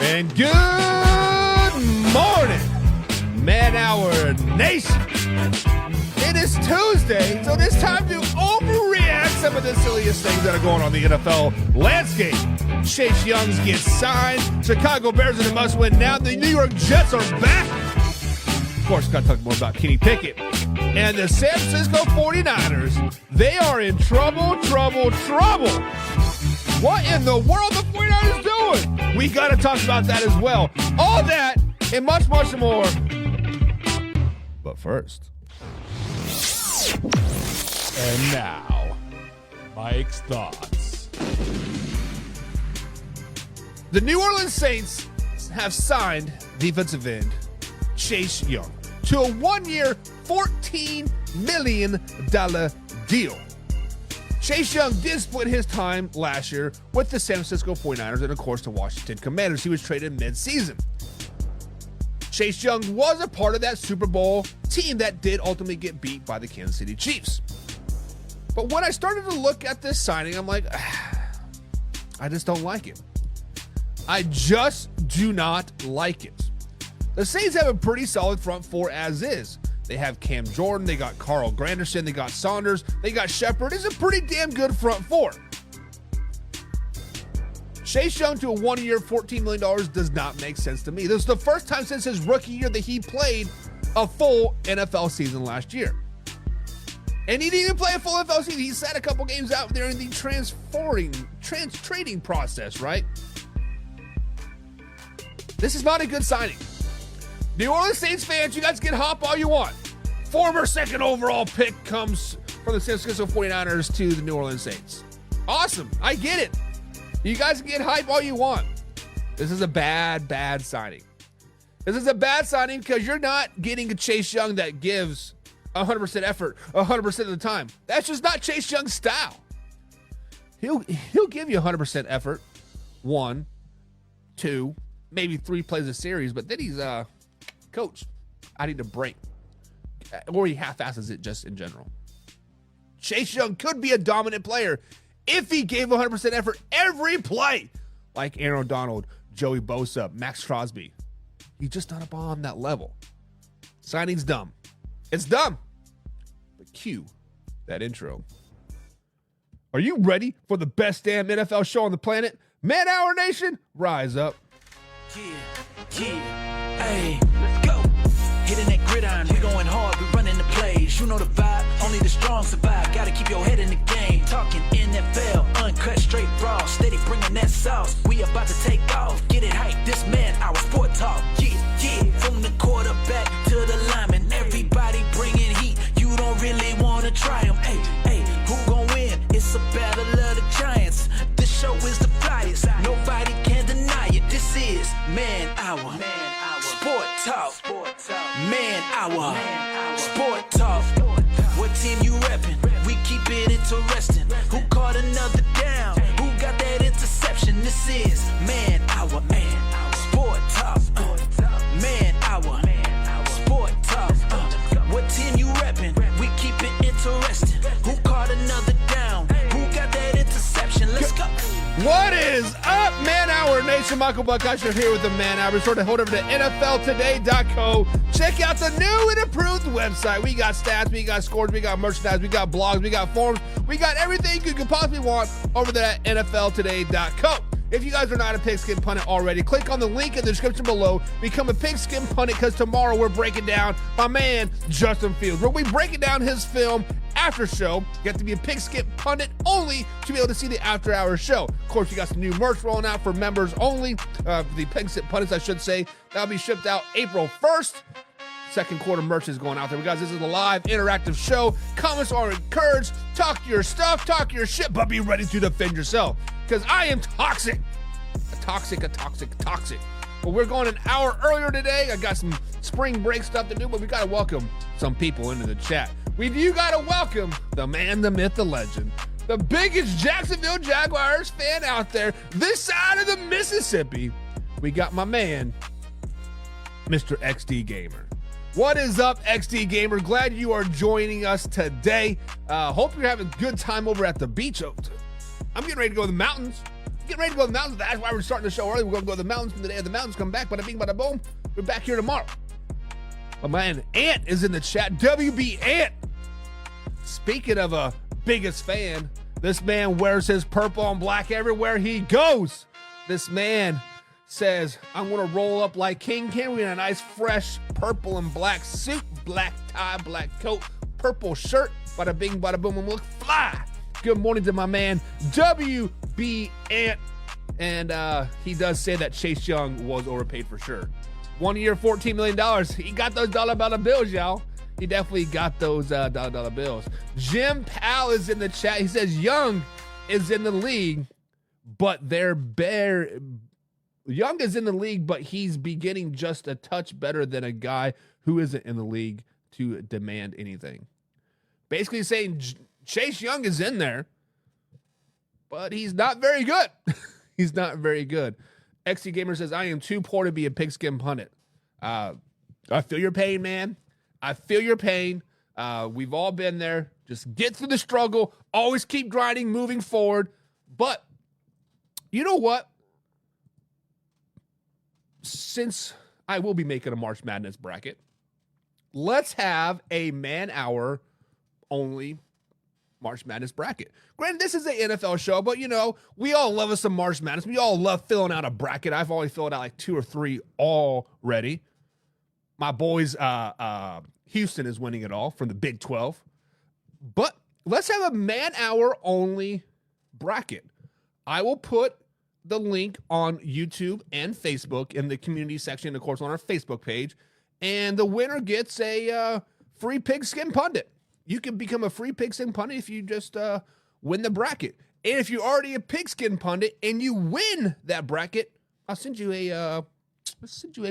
And good morning, Man Hour Nation. It is Tuesday, so it's time to overreact some of the silliest things that are going on in the NFL landscape. Chase Young gets signed. Chicago Bears in a must-win now. The New York Jets are back. Of course, got to talk more about Kenny Pickett. And the San Francisco 49ers, they are in trouble. What in the world the 49ers doing? We got to talk about that as well. All that and much more. But first. And now, Mike's thoughts. The New Orleans Saints have signed defensive end Chase Young to a one-year, $14 million deal. Chase Young did split his time last year with the San Francisco 49ers and, of course, the Washington Commanders. He was traded mid-season. Chase Young was a part of that Super Bowl team that did ultimately get beat by the Kansas City Chiefs. But when I started to look at this signing, I'm like, I just don't like it. I just do not like it. The Saints have a pretty solid front four as is. They have Cam Jordan, they got Carl Granderson, they got Saunders, they got Shepard. It's a pretty damn good front four. Chase Young to a one-year, $14 million does not make sense to me. This is the first time since his rookie year that he played a full NFL season last year. And he didn't even play a full NFL season. He sat a couple games out there in the trading process, right? This is not a good signing. New Orleans Saints fans, you guys get hop all you want. Former second overall pick comes from the San Francisco 49ers to the New Orleans Saints. Awesome. I get it. You guys can get hype all you want. This is a bad signing. This is a bad signing because you're not getting a Chase Young that gives 100% effort 100% of the time. That's just not Chase Young's style. He'll give you 100% effort, 1, 2, maybe 3 plays a series, but then he's coach, I need a break. Or he half-asses it just in general. Chase Young could be a dominant player if he gave 100% effort every play, like Aaron Donald, Joey Bosa, Max Crosby. He's just not up on that level. Signing's dumb. It's dumb. But cue that intro. Are you ready for the best damn NFL show on the planet? Man Hour Nation, rise up. Yeah, hey, let's go. Hitting that gridiron, we going hard, we running the plays. You know the vibe, only the strong survive. Gotta keep your head in the game. Talking NFL, uncut, straight raw. Steady bringing that sauce. We about to take off. Get it hype, this man, our sport talk. Yeah, from the quarterback to the lineman. Everybody bringing heat. You don't really want to try them. Hey, who gon' win? It's a battle of the giants. This show is the flyest. Nobody can deny it. This is Man Hour. Sport Talk. Man Hour. Sport Talk. What team you reppin'? We keep it interesting. Who caught another down? Who got that interception? This is Man Hour. Sport Talk. Man Hour. Sport Talk. What team you reppin'? We keep it interesting. Who caught another down? Who got that interception? Let's go. What is up, Man Hour Nation? Michael Buckeyes here with the Man Hour. Be sure to hold over to NFLtoday.co. Check out the new and improved website. We got stats, we got scores, we got merchandise, we got blogs, we got forums, we got everything you could possibly want over there at NFLtoday.co. If you guys are not a Pigskin Pundit already, click on the link in the description below. Become a Pigskin Pundit because tomorrow we're breaking down my man, Justin Fields. We'll be breaking down his film after show. You have to be a Pigskin Pundit only to be able to see the after hours show. Of course, you got some new merch rolling out for members only. The Pigskin Pundits, I should say. That'll be shipped out April 1st. Second quarter merch is going out there. Guys, this is a live, interactive show. Comments are encouraged. Talk your stuff, talk your shit, but be ready to defend yourself. Because I am toxic. A toxic. But we're going an hour earlier today. I got some spring break stuff to do, but we got to welcome some people into the chat. We do got to welcome the man, the myth, the legend, the biggest Jacksonville Jaguars fan out there, this side of the Mississippi. We got my man, Mr. XD Gamer. What is up, XD Gamer? Glad you are joining us today. Hope you're having a good time over at the beach. I'm getting ready to go to the mountains. getting ready to go to the mountains. That's why we're starting the show early. We're going to go to the mountains from the day of the mountains. Come back. Bada bing, bada boom. We're back here tomorrow. My man Ant is in the chat. WB Ant. Speaking of a biggest fan, this man wears his purple and black everywhere he goes. This man says, I'm going to roll up like King Henry in a nice, fresh purple and black suit, black tie, black coat, purple shirt. Bada bing, bada boom, and look fly. Good morning to my man, WB Ant. And he does say that Chase Young was overpaid for sure. 1 year, $14 million. He got those dollar bills, y'all. He definitely got those dollar bills. Jim Powell is in the chat. He says Young is in the league, but Young is in the league, but he's beginning just a touch better than a guy who isn't in the league to demand anything. Basically saying Chase Young is in there, but he's not very good. He's not very good. XC Gamer says, I am too poor to be a pigskin pundit. I feel your pain, man. I feel your pain. We've all been there. Just get through the struggle. Always keep grinding, moving forward. But you know what? Since I will be making a March Madness bracket, let's have a man-hour only March Madness bracket. Granted, this is an NFL show, but, you know, we all love us some March Madness. We all love filling out a bracket. I've already filled out like 2 or 3 already. My boys, Houston is winning it all from the Big 12. But let's have a man-hour only bracket. I will put the link on YouTube and Facebook in the community section, of course, on our Facebook page. And the winner gets a free pigskin pundit. You can become a free pigskin pundit if you just win the bracket. And if you're already a pigskin pundit and you win that bracket, I'll send you a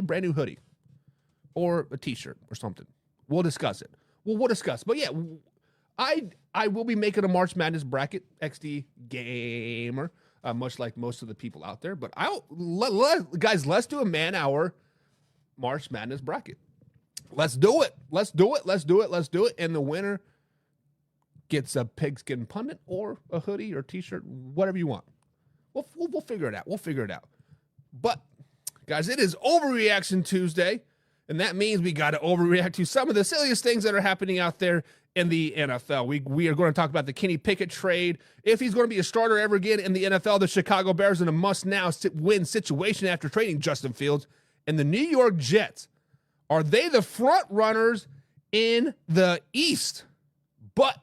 brand new hoodie or a t-shirt or something. We'll discuss it. We'll discuss. But yeah, I will be making a March Madness bracket, XD Gamer, much like most of the people out there. But guys, let's do a man-hour March Madness bracket. Let's do it. Let's do it. And the winner gets a pigskin pundit or a hoodie or t-shirt, whatever you want. We'll figure it out. We'll figure it out. But, guys, it is Overreaction Tuesday, and that means we got to overreact to some of the silliest things that are happening out there in the NFL. We are going to talk about the Kenny Pickett trade. If he's going to be a starter ever again in the NFL, the Chicago Bears in a must-now-win situation after trading Justin Fields, and the New York Jets. Are they the front runners in the East? But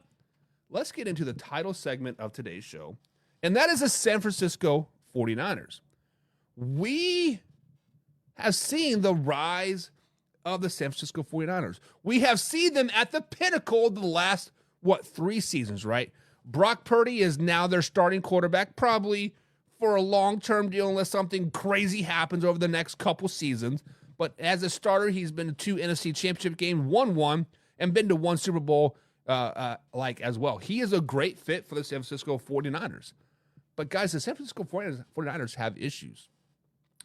let's get into the title segment of today's show, and that is the San Francisco 49ers. We have seen the rise of the San Francisco 49ers. We have seen them at the pinnacle of the last, 3 seasons, right? Brock Purdy is now their starting quarterback, probably for a long-term deal unless something crazy happens over the next couple seasons. But as a starter, he's been to 2 NFC Championship games, won 1, and been to 1 Super Bowl as well. He is a great fit for the San Francisco 49ers. But, guys, the San Francisco 49ers have issues.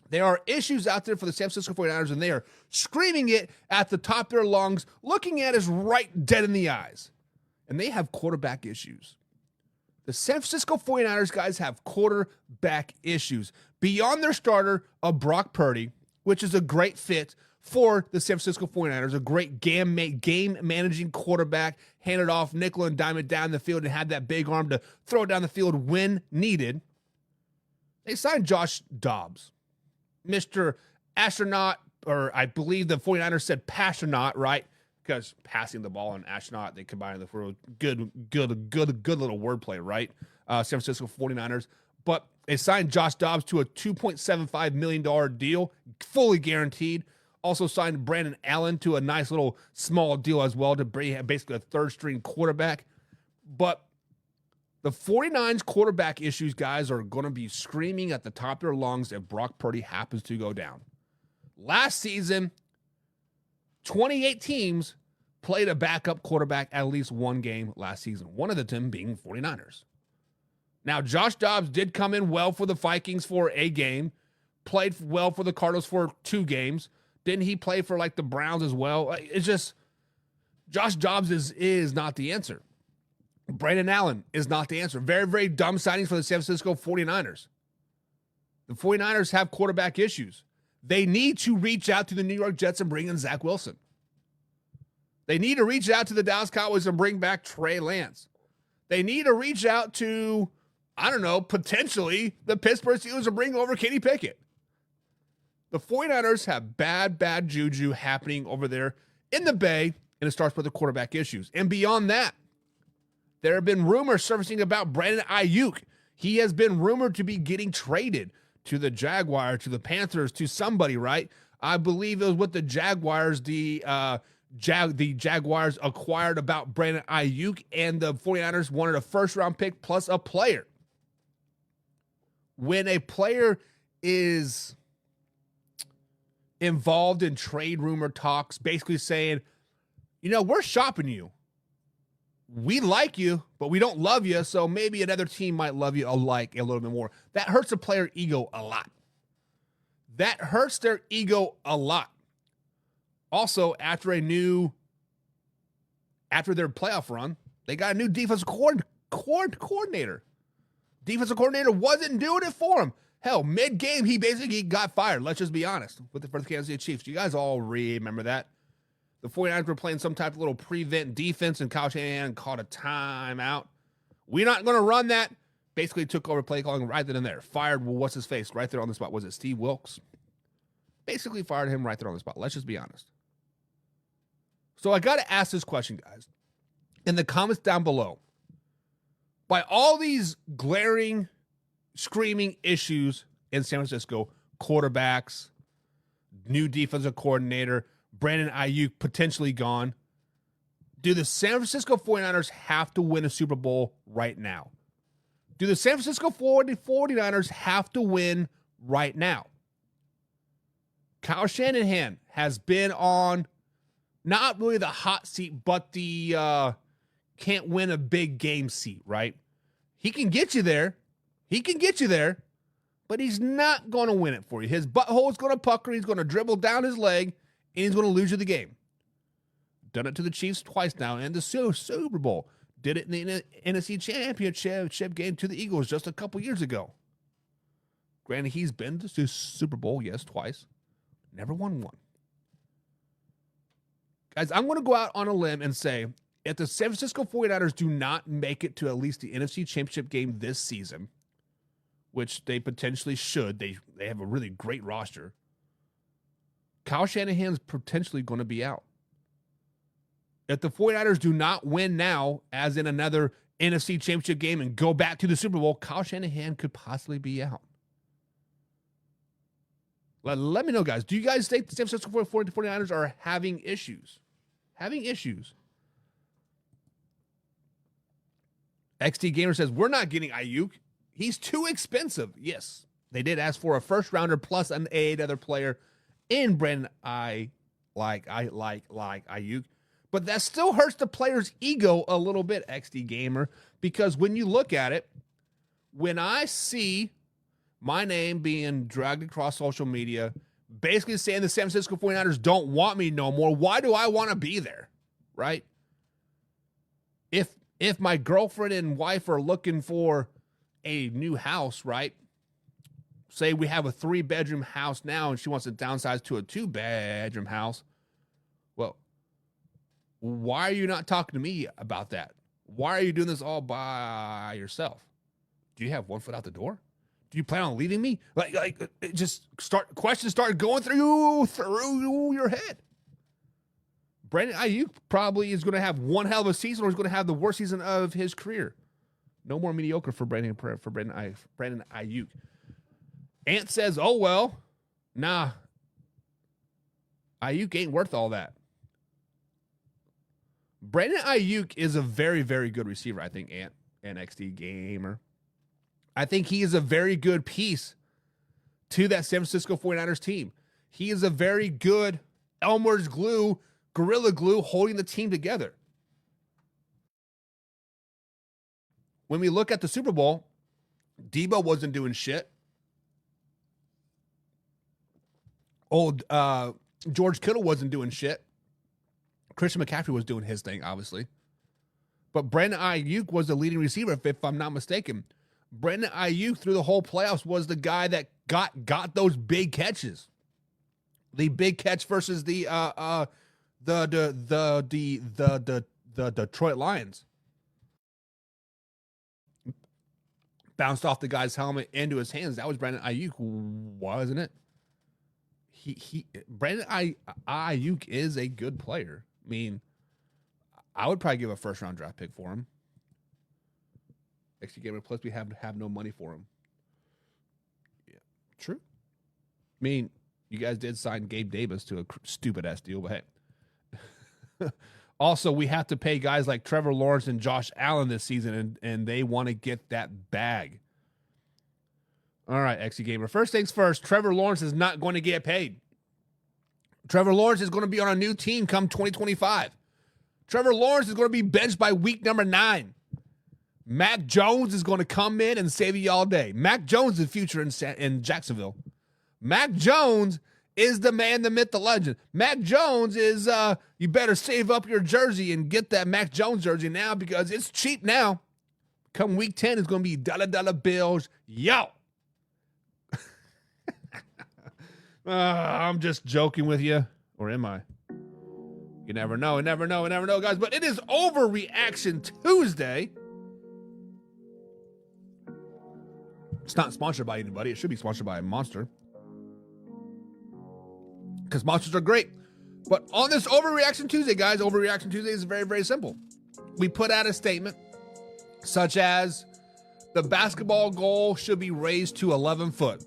There are issues out there for the San Francisco 49ers, and they are screaming it at the top of their lungs, looking at us right dead in the eyes. And they have quarterback issues. The San Francisco 49ers, guys, have quarterback issues. Beyond their starter of Brock Purdy, which is a great fit for the San Francisco 49ers, a great game-managing quarterback, handed off nickel and dime it down the field and had that big arm to throw it down the field when needed. They signed Josh Dobbs, Mr. Astronaut, or I believe the 49ers said Passionaut, right? Because passing the ball and astronaut, they combine the word. Good little wordplay, right? San Francisco 49ers. But they signed Josh Dobbs to a $2.75 million deal, fully guaranteed. Also signed Brandon Allen to a nice little small deal as well to bring basically a third-string quarterback. But the 49ers quarterback issues, guys, are going to be screaming at the top of their lungs if Brock Purdy happens to go down. Last season, 28 teams played a backup quarterback at least one game last season, one of the 10 being 49ers. Now, Josh Dobbs did come in well for the Vikings for a game, played well for the Cardinals for 2 games. Didn't he play for, like, the Browns as well? It's just, Josh Dobbs is not the answer. Brandon Allen is not the answer. Very, very dumb signings for the San Francisco 49ers. The 49ers have quarterback issues. They need to reach out to the New York Jets and bring in Zach Wilson. They need to reach out to the Dallas Cowboys and bring back Trey Lance. They need to reach out to, I don't know, potentially the Pittsburgh Steelers and bring over Kenny Pickett. The 49ers have bad juju happening over there in the Bay, and it starts with the quarterback issues. And beyond that, there have been rumors surfacing about Brandon Ayuk. He has been rumored to be getting traded to the Jaguars, to the Panthers, to somebody, right? I believe it was with the Jaguars. The Jaguars acquired about Brandon Ayuk, and the 49ers wanted a first-round pick plus a player. When a player is involved in trade rumor talks, basically saying, we're shopping you. We like you, but we don't love you, so maybe another team might love you a little bit more. That hurts a player ego a lot. That hurts their ego a lot. Also, after their playoff run, they got a new defensive coordinator. Defensive coordinator wasn't doing it for him. Hell, mid-game, he basically got fired. Let's just be honest for the Kansas City Chiefs. You guys all remember that. The 49ers were playing some type of little prevent defense, and Kyle Shanahan called a timeout. We're not going to run that. Basically took over play calling right then and there. Fired, what's his face, right there on the spot. Was it Steve Wilks? Basically fired him right there on the spot. Let's just be honest. So I got to ask this question, guys, in the comments down below. By all these glaring, screaming issues in San Francisco, quarterbacks, new defensive coordinator, Brandon Ayuk potentially gone, do the San Francisco 49ers have to win a Super Bowl right now? Do the San Francisco 49ers have to win right now? Kyle Shanahan has been on not really the hot seat, but the can't win a big game seat, right? He can get you there. But he's not going to win it for you. His butthole is going to pucker. He's going to dribble down his leg, and he's going to lose you the game. Done it to the Chiefs twice now in the Super Bowl. Did it in the NFC Championship game to the Eagles just a couple years ago. Granted, he's been to the Super Bowl, yes, twice. Never won one. Guys, I'm going to go out on a limb and say, if the San Francisco 49ers do not make it to at least the NFC Championship game this season, which they potentially should, they have a really great roster, Kyle Shanahan's potentially going to be out. If the 49ers do not win now, as in another NFC Championship game, and go back to the Super Bowl, Kyle Shanahan could possibly be out. Let me know, guys. Do you guys think the San Francisco 49ers are having issues? XD Gamer says, we're not getting Ayuk. He's too expensive. Yes, they did ask for a first rounder plus an other player in Brandon Ayuk. But that still hurts the player's ego a little bit, XD Gamer, because when you look at it, when I see my name being dragged across social media, basically saying the San Francisco 49ers don't want me no more, why do I want to be there, right? If my girlfriend and wife are looking for a new house, right? Say we have a 3-bedroom house now and she wants to downsize to a 2-bedroom house. Well, why are you not talking to me about that? Why are you doing this all by yourself? Do you have one foot out the door? Do you plan on leaving me? Questions start going through your head. Brandon Ayuk probably is going to have one hell of a season, or he's going to have the worst season of his career. No more mediocre for Brandon Ayuk. Ant says, oh, well, nah. Ayuk ain't worth all that. Brandon Ayuk is a very, very good receiver, I think, Ant and XD Gamer. I think he is a very good piece to that San Francisco 49ers team. He is a very good Elmer's glue, Gorilla Glue, holding the team together. When we look at the Super Bowl, Debo wasn't doing shit. Old George Kittle wasn't doing shit. Christian McCaffrey was doing his thing, obviously. But Brandon Ayuk was the leading receiver, if I'm not mistaken. Brandon Ayuk, through the whole playoffs, was the guy that got those big catches. The big catch versus the Detroit Lions. Bounced off the guy's helmet into his hands. That was Brandon Ayuk, wasn't it? Brandon Ayuk is a good player. I mean, I would probably give a first-round draft pick for him. XG Gamer Plus, we have no money for him. Yeah, true. I mean, you guys did sign Gabe Davis to a stupid-ass deal, but hey. Also, we have to pay guys like Trevor Lawrence and Josh Allen this season, and they want to get that bag. All right, XG Gamer. First things first, Trevor Lawrence is not going to get paid. Trevor Lawrence is going to be on a new team come 2025. Trevor Lawrence is going to be benched by week number 9. Mac Jones is going to come in and save you all day. Mac Jones is the future in Jacksonville. Mac Jones is the man, the myth, the legend. Mac Jones is, you better save up your jersey and get that Mac Jones jersey now because it's cheap now. Come week 10, it's going to be dollar bills. Yo. I'm just joking with you. Or am I? You never know, guys. But it is Overreaction Tuesday. It's not sponsored by anybody. It should be sponsored by a Monster. Because monsters are great. But on this Overreaction Tuesday, guys, Overreaction Tuesday is very, very simple. We put out a statement such as the basketball goal should be raised to 11 foot.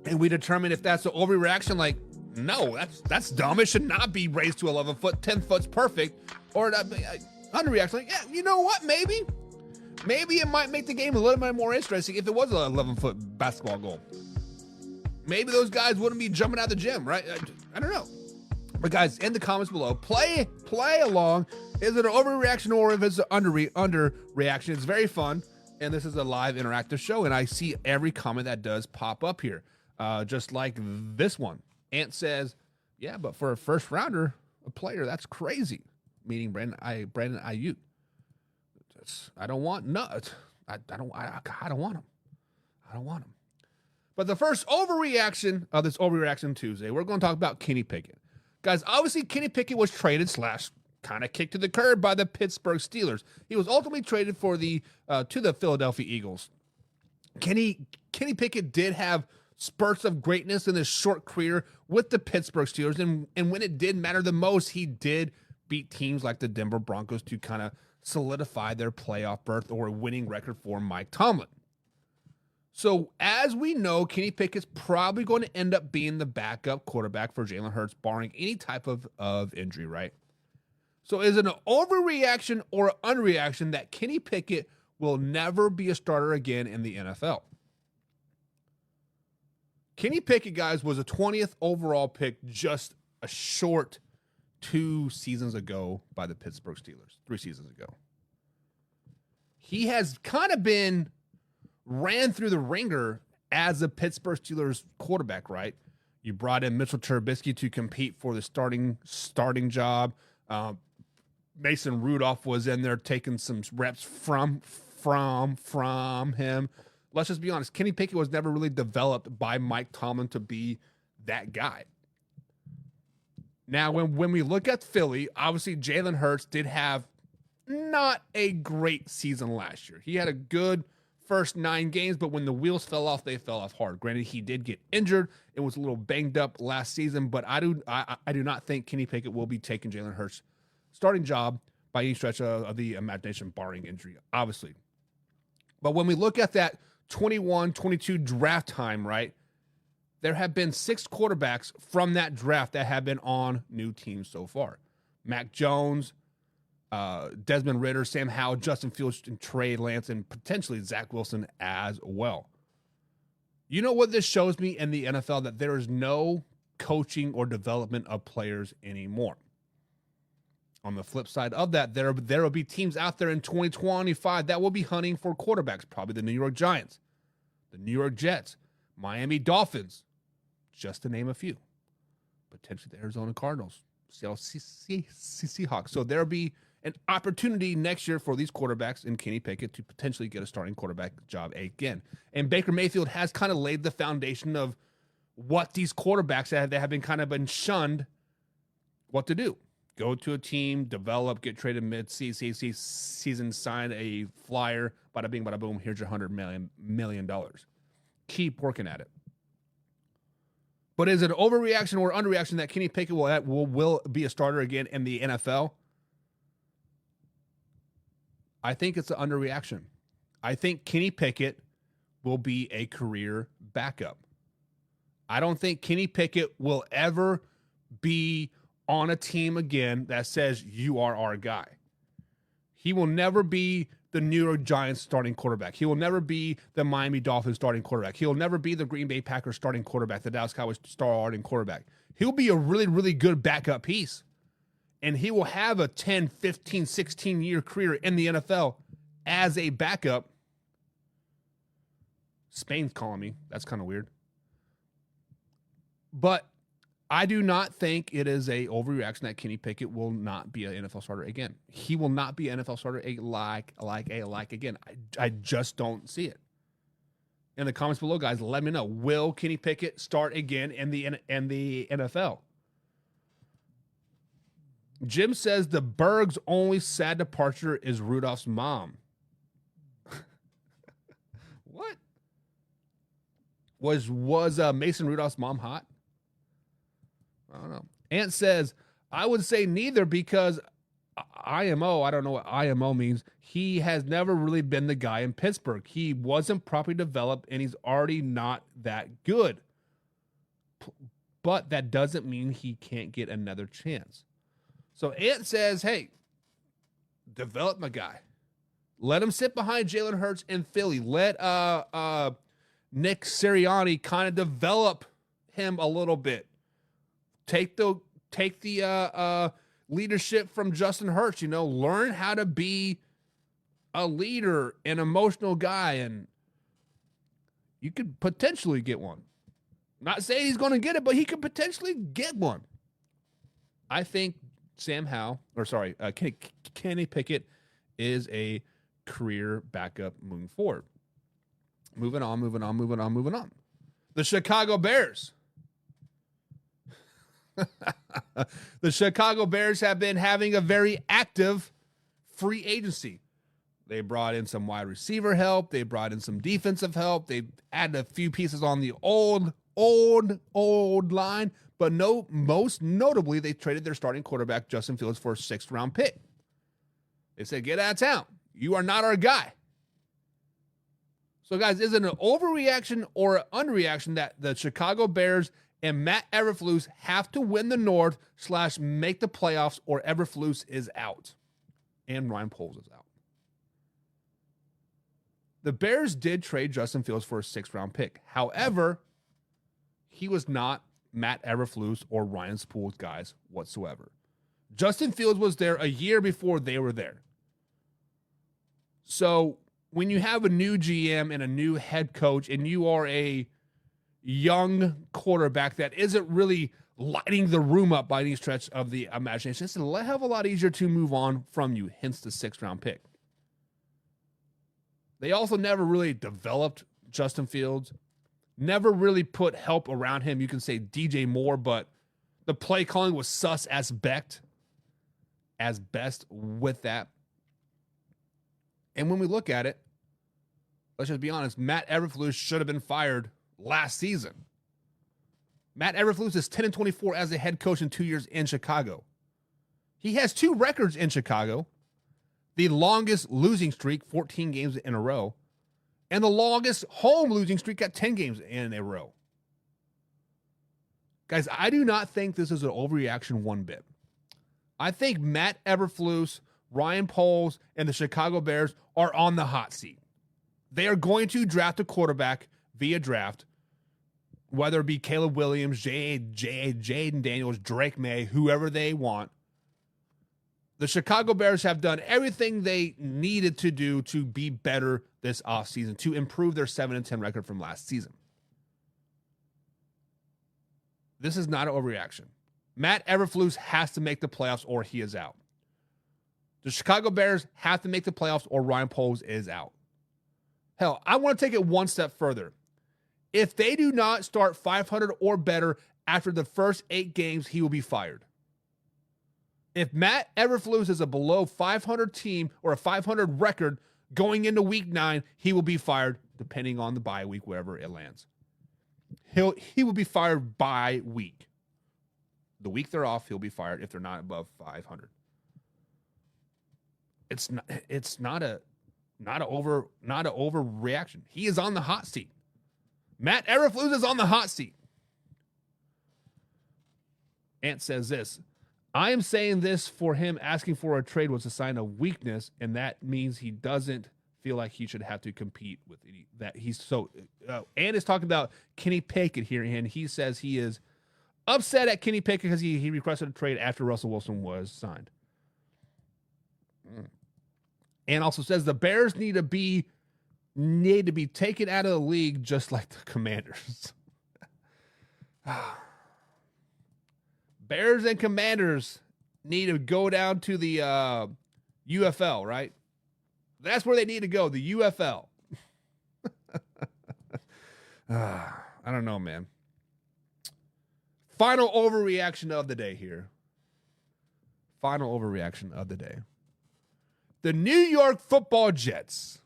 And we determine if that's an overreaction, like, no, that's dumb. It should not be raised to 11 foot. 10 foot's perfect. Or underreaction, like, yeah, you know what, maybe it might make the game a little bit more interesting if it was an 11 foot basketball goal. Maybe those guys wouldn't be jumping out of the gym, right? I don't know. But guys, in the comments below, play along. Is it an overreaction or if it's an underreaction? It's very fun. And this is a live interactive show. And I see every comment that does pop up here. Just like this one. Ant says, yeah, but for a first rounder, a player, that's crazy. Meaning Brandon Ayuk. I don't want nuts. I don't want him. I don't want him. But the first overreaction of this Overreaction Tuesday, we're going to talk about Kenny Pickett. Guys, obviously Kenny Pickett was traded / kind of kicked to the curb by the Pittsburgh Steelers. He was ultimately traded for to the Philadelphia Eagles. Kenny Pickett did have spurts of greatness in his short career with the Pittsburgh Steelers, and when it did matter the most, he did beat teams like the Denver Broncos to kind of solidify their playoff berth or winning record for Mike Tomlin. So, as we know, Kenny Pickett's probably going to end up being the backup quarterback for Jalen Hurts, barring any type of injury, right? So, is it an overreaction or underreaction that Kenny Pickett will never be a starter again in the NFL? Kenny Pickett, guys, was a 20th overall pick just a short 2 seasons ago by the Pittsburgh Steelers, 3 seasons ago. He has kind of been ran through the ringer as a Pittsburgh Steelers quarterback, right? You brought in Mitchell Trubisky to compete for the starting job. Mason Rudolph was in there taking some reps from him. Let's just be honest. Kenny Pickett was never really developed by Mike Tomlin to be that guy. Now, when we look at Philly, obviously Jalen Hurts did have not a great season last year. He had a good first 9 games, but when the wheels fell off, they fell off hard. Granted, he did get injured and was a little banged up last season, but I do not think Kenny Pickett will be taking Jalen Hurts' starting job by any stretch of the imagination, barring injury, obviously. But when we look at that 21-22 draft time, right, there have been 6 quarterbacks from that draft that have been on new teams so far. Mac Jones, Desmond Ridder, Sam Howell, Justin Fields, and Trey Lance, and potentially Zach Wilson as well. You know what this shows me in the NFL? That there is no coaching or development of players anymore. On the flip side of that, there will be teams out there in 2025 that will be hunting for quarterbacks. Probably the New York Giants, the New York Jets, Miami Dolphins, just to name a few. Potentially the Arizona Cardinals, Seattle Seahawks. So there'll be an opportunity next year for these quarterbacks and Kenny Pickett to potentially get a starting quarterback job again. And Baker Mayfield has kind of laid the foundation of what these quarterbacks that have been kind of been shunned, what to do. Go to a team, develop, get traded mid-season, sign a flyer, bada bing, bada boom, here's your $100 million. Keep working at it. But is it an overreaction or underreaction that Kenny Pickett will be a starter again in the NFL? I think it's an underreaction. I think Kenny Pickett will be a career backup. I don't think Kenny Pickett will ever be on a team again that says you are our guy. He will never be the New York Giants starting quarterback. He will never be the Miami Dolphins starting quarterback. He will never be the Green Bay Packers starting quarterback, the Dallas Cowboys starting quarterback. He'll be a really, really good backup piece. And he will have a 10, 15, 16-year career in the NFL as a backup. Spain's calling me. That's kind of weird. But I do not think it is a overreaction that Kenny Pickett will not be an NFL starter again. He will not be an NFL starter like again. I just don't see it. In the comments below, guys, let me know. Will Kenny Pickett start again in the NFL? Jim says the Berg's only sad departure is Rudolph's mom. What? Was Mason Rudolph's mom hot? I don't know. Ant says, I would say neither because IMO, I don't know what IMO means. He has never really been the guy in Pittsburgh. He wasn't properly developed, and he's already not that good. But that doesn't mean he can't get another chance. So Ant says, hey, develop my guy. Let him sit behind Jalen Hurts in Philly. Let Nick Sirianni kind of develop him a little bit. Take the leadership from Justin Hurts, learn how to be a leader, an emotional guy, and you could potentially get one. Not saying he's going to get it, but he could potentially get one. I think Kenny Pickett is a career backup moving forward. Moving on. The Chicago Bears. The Chicago Bears have been having a very active free agency. They brought in some wide receiver help. They brought in some defensive help. They added a few pieces on the old line. But most notably, they traded their starting quarterback, Justin Fields, for a 6th-round pick. They said, get out of town. You are not our guy. So, guys, is it an overreaction or an underreaction that the Chicago Bears and Matt Eberflus have to win the North / make the playoffs, or Eberflus is out and Ryan Poles is out? The Bears did trade Justin Fields for a 6th-round pick. However, he was not Matt Eberflus or Ryan Poles guys whatsoever. Justin Fields was there a year before they were there. So when you have a new GM and a new head coach and you are a young quarterback that isn't really lighting the room up by any stretch of the imagination, it's a hell of a lot easier to move on from you, hence the 6th-round pick. They also never really developed Justin Fields, never really put help around him. You can say DJ Moore, but the play calling was sus as best with that. And when we look at it, let's just be honest, Matt Eberflus should have been fired last season. Matt Eberflus is 10-24 as a head coach in 2 years in Chicago. He has 2 records in Chicago. The longest losing streak, 14 games in a row. And the longest home losing streak at 10 games in a row. Guys, I do not think this is an overreaction one bit. I think Matt Eberflus, Ryan Poles, and the Chicago Bears are on the hot seat. They are going to draft a quarterback via draft, whether it be Caleb Williams, Jaden Daniels, Drake May, whoever they want. The Chicago Bears have done everything they needed to do to be better this offseason, to improve their 7-10 record from last season. This is not an overreaction. Matt Eberflus has to make the playoffs or he is out. The Chicago Bears have to make the playoffs or Ryan Poles is out. Hell, I want to take it one step further. If they do not start 500 or better after the first 8 games, he will be fired. If Matt Eberflus is a below 500 team or a 500 record going into week 9, he will be fired depending on the bye week, wherever it lands. He will be fired by week. The week they're off, he'll be fired if they're not above 500. It's not an overreaction. He is on the hot seat. Matt Eberflus is on the hot seat. Ant says this: I am saying this for him asking for a trade was a sign of weakness, and that means he doesn't feel like he should have to compete with that. He's so. Ant is talking about Kenny Pickett here, and he says he is upset at Kenny Pickett because he requested a trade after Russell Wilson was signed. And also says the Bears need to be taken out of the league just like the Commanders. Bears and Commanders need to go down to the UFL, right? That's where they need to go, the UFL. I don't know, man. Final overreaction of the day here. Final overreaction of the day. The New York Football Jets,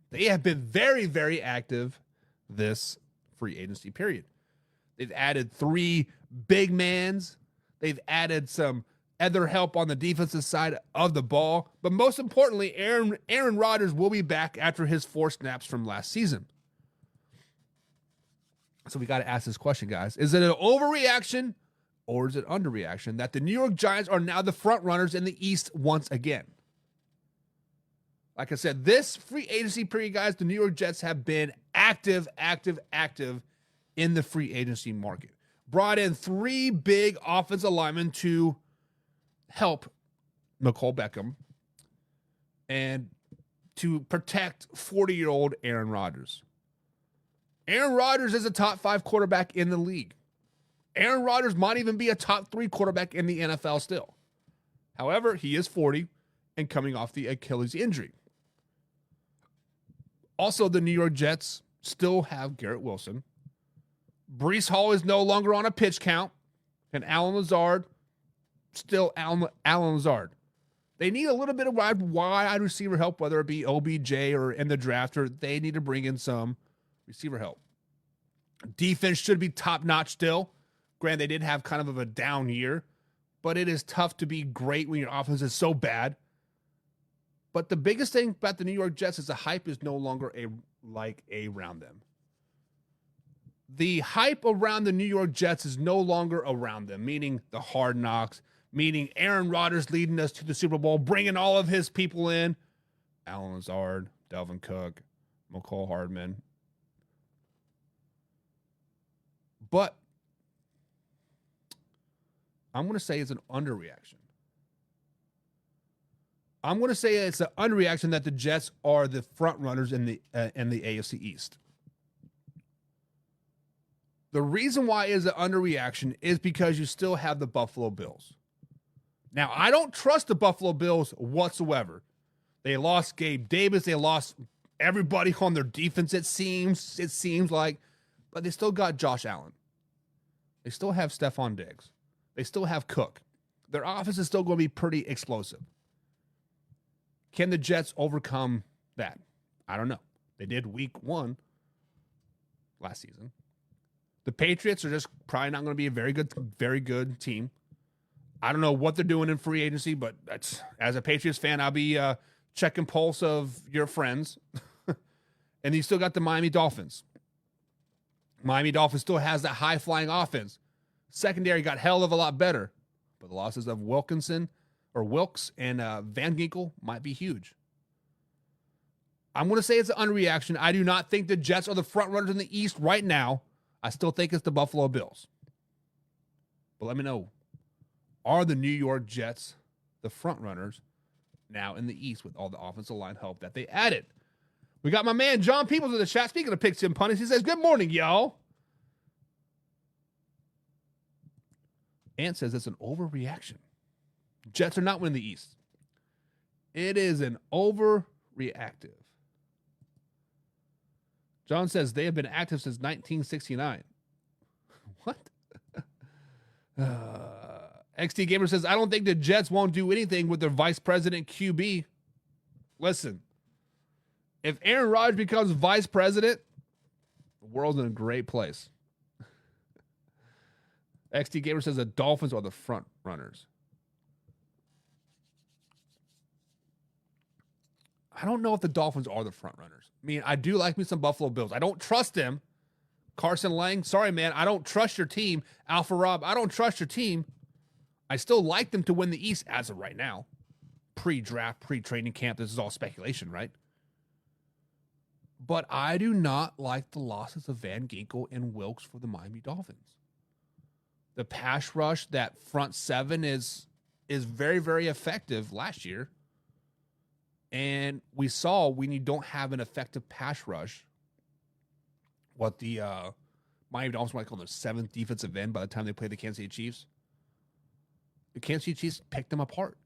they have been very, very active this free agency period. They've added 3 big mans. They've added some other help on the defensive side of the ball. But most importantly, Aaron Rodgers will be back after his 4 snaps from last season. So we got to ask this question, guys. Is it an overreaction or is it underreaction that the New York Giants are now the front runners in the East once again? Like I said, this free agency period, guys, the New York Jets have been active in the free agency market. Brought in 3 big offensive linemen to help Nicole Beckham and to protect 40-year-old Aaron Rodgers. Aaron Rodgers is a top 5 quarterback in the league. Aaron Rodgers might even be a top 3 quarterback in the NFL still. However, he is 40 and coming off the Achilles injury. Also, the New York Jets still have Garrett Wilson. Breece Hall is no longer on a pitch count. And Alan Lazard, still Alan Lazard. They need a little bit of wide receiver help, whether it be OBJ or in the draft, or they need to bring in some receiver help. Defense should be top-notch still. Granted, they did have kind of a down year, but it is tough to be great when your offense is so bad. But the biggest thing about the New York Jets is the hype is no longer around them. The hype around the New York Jets is no longer around them, meaning the hard knocks, meaning Aaron Rodgers leading us to the Super Bowl, bringing all of his people in. Alan Lazard, Delvin Cook, McCole Hardman. But I'm going to say it's an underreaction. I'm going to say it's an underreaction that the Jets are the front runners in the AFC East. The reason why is an underreaction is because you still have the Buffalo Bills. Now, I don't trust the Buffalo Bills whatsoever. They lost Gabe Davis. They lost everybody on their defense, it seems like. But they still got Josh Allen. They still have Stephon Diggs. They still have Cook. Their offense is still going to be pretty explosive. Can the Jets overcome that? I don't know. They did week 1 last season. The Patriots are just probably not going to be a very good team. I don't know what they're doing in free agency, but as a Patriots fan, I'll be checking pulse of your friends. And you still got the Miami Dolphins. Miami Dolphins still has that high-flying offense. Secondary got hell of a lot better. But the losses of Wilks and Van Ginkel might be huge. I'm going to say it's an underreaction. I do not think the Jets are the front runners in the East right now. I still think it's the Buffalo Bills. But let me know, are the New York Jets the front runners now in the East with all the offensive line help that they added? We got my man John Peoples in the chat. Speaking of picks and punnies, he says, good morning, y'all. Ant says it's an overreaction. Jets are not winning the East. It is an overreactive. John says they have been active since 1969. What? XT Gamer says, I don't think the Jets won't do anything with their vice president QB. Listen, if Aaron Rodgers becomes vice president, the world's in a great place. XT Gamer says the Dolphins are the front runners. I don't know if the Dolphins are the front runners. I mean, I do like me some Buffalo Bills. I don't trust them. Carson Lang, sorry, man. I don't trust your team. Alpha Rob, I don't trust your team. I still like them to win the East as of right now. Pre-draft, pre-training camp. This is all speculation, right? But I do not like the losses of Van Ginkel and Wilkes for the Miami Dolphins. The pass rush, that front seven is very, very effective last year. And we saw when you don't have an effective pass rush, what the Miami Dolphins might call the seventh defensive end by the time they play the Kansas City Chiefs. The Kansas City Chiefs picked them apart.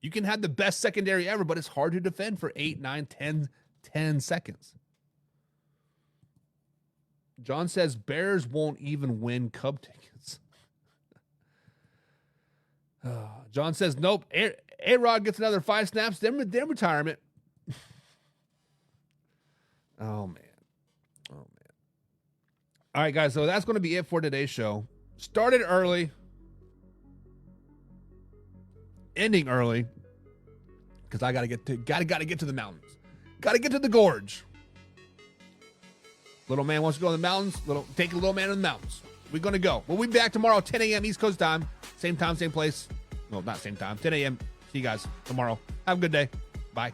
You can have the best secondary ever, but it's hard to defend for 8, 9, 10 seconds. John says Bears won't even win Cub tickets. John says, nope. A-Rod gets another 5 snaps, then retirement. Oh, man. All right, guys, so that's going to be it for today's show. Started early. Ending early. Because I got to get to the mountains. Got to get to the gorge. Little man wants to go to the mountains. Take a little man to the mountains. We're going to go. We'll be back tomorrow, 10 a.m. East Coast time. Same time, same place. Well, not same time. 10 a.m. See you guys tomorrow. Have a good day. Bye.